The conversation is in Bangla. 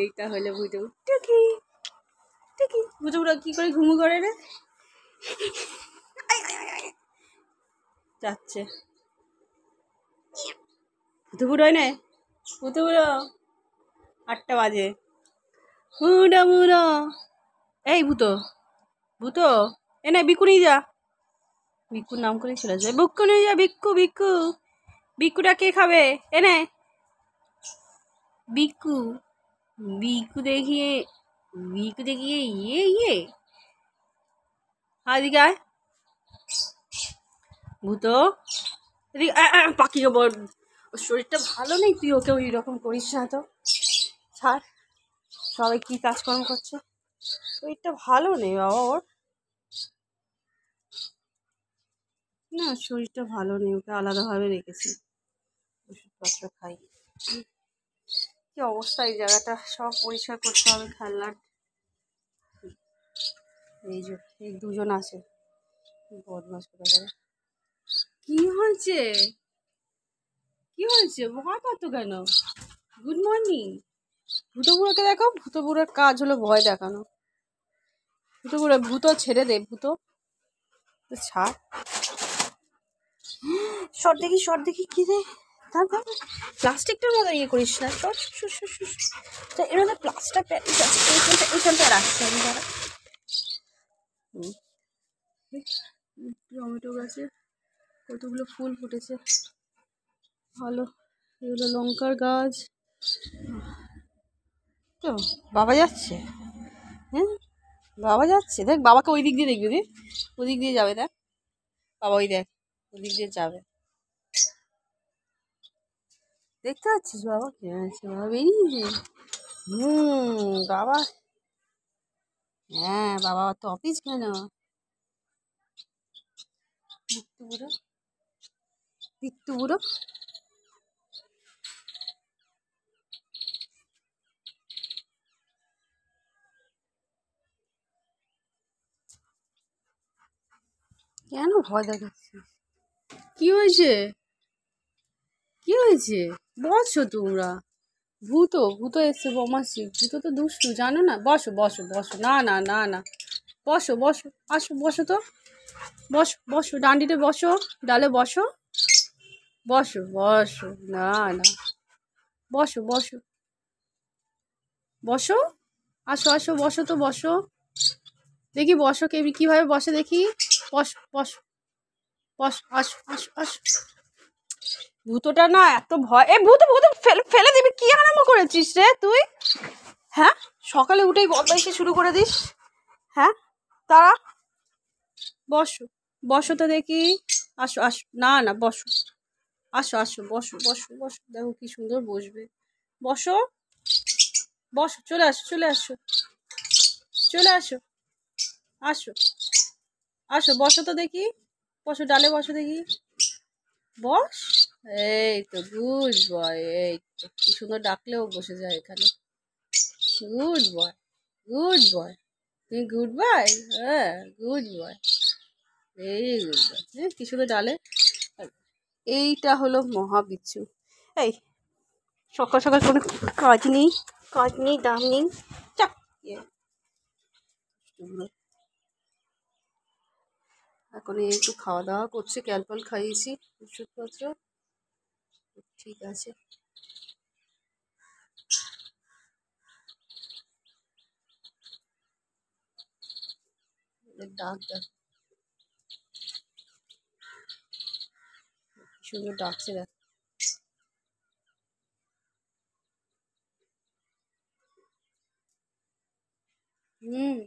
এইটা হলো ভুতু টুকি টুকি। ভুতুরা কি করে ঘুমু করে রে, যাচ্ছে ভুতু বুড়ো হয় না, ভুতু বুড়ো 8টা বাজে। মুড়ো মুড়ো, এই ভূতো ভূতো এ না বিকু নিয়ে যা, বিকুর নাম করে চলে যায়, বিক্কু নিয়ে যা, বিক্কু বিক্কু, বিকুটা কে খাবে এনে, বিকু বিকু দেখিয়ে, বিকু দেখিয়ে ইয়ে এদিকে আয় ভূতো, এদিকে পাখিকে বল, ওর শরীরটা ভালো নেই, তুই ওকে ওই রকম করিস না তো, ছাড়। সবাই কি কাজকর্ম করছে, শরীরটা ভালো নেই বাবা ওর, না শরীরটা ভালো নেই, ওকে আলাদাভাবে রেখেছি, ওষুধপত্র খাই। কি অবস্থা এই জায়গাটা, সব পরিষ্কার করতে হবে। খেলনার এই যে এই দুজন আছে, বদমাস কোথাকার। কি হয়েছে, কি হয়েছে, ভয় পাচ্ছ কেন? Good morning. ভূতো বুড়োকে দেখো, ভূতো বুড়োর কাজ হলো ভয় দেখানো। ভূতো বুড়ো, ভূতো ছেড়ে দে, ভূতো ছাড়, শর্ট দেখি শর্ট দেখি, কি রে প্লাস্টিকটার মতো ইয়ে করিস না, শর্ট এর মধ্যে প্লাস্টার প্যারিস আছে, এইখানটা রাখছি আমি, দাঁড়া। টমেটো গাছে কতগুলো ফুল ফুটেছে, ভালো। এগুলো লঙ্কার গাছ। তো বাবা যাচ্ছে, হ্যাঁ বাবা যাচ্ছে, দেখ বাবাকে ওই দিক দিয়ে দেখবি রে, ওই দিক দিয়ে যাবে, দেখ বাবা ওই দেখ ওই দিক দিয়ে যাবে, দেখতে পাচ্ছিস বাবা কে আছে, বাবা বেরিয়েছে। বাবা, হ্যাঁ বাবা তো অফিস কেন, বিট্টু বুড়ো, বিট্টু বুড়ো। কেন ভয় দেখাচ্ছিস, কি হয়েছে, কি হয়েছে, বসো তোমরা। ভূতো ভূতো এসছে বমাসি, ভূতো তো দুষ্টু জানো না, বসো বসো বসো, না না না না, বসো বসো, আসো বসো তো, বসো বসো, ডান্ডিতে বসো, ডালে বসো, বসো বসো, না না, বসো বসো বসো, আসো আসো বসো তো, বসো দেখি, বসো কে কীভাবে বসে দেখি, বসো বসো বসো, আসো আসো আসো। ভূতটা না এত ভয়, এ ভূত ভূত ফেলে ফেলে দিবি, কি আরম্ভ করেছিস রে তুই, হ্যাঁ সকালে উঠেই বদমাইশি শুরু করে দিস, হ্যাঁ তারা, বসো বসো তো দেখি, আসো আসো, না না বসো, আসো আসো বসো বসো বসো, দেখো কি সুন্দর বসবে, বসো বসো, চলে আসো চলে আসো, চলে আসো, আসো আসো বসো তো দেখি, বসো ডালে বসো দেখি, বস, এই তো গুড বয়, এই তো কি সুন্দর ডাকলেও বসে যায় এখানে, গুড বয়, গুড বয়, তুমি গুড বয়, হ্যাঁ good boy, very good boy, হ্যাঁ কি সুন্দর ডালে। এইটা হলো মহাবিচ্ছু। এই সকাল সকাল কোনো কাজ নেই, কাজ নেই দাম নেই, চাপ এখন একটু খাওয়া দাওয়া করছে, ক্যালপল খাইয়েছি, ওষুধপত্র ঠিক আছে। ডাক ডাক সুন্দর ডাকছে, দেখ হুম।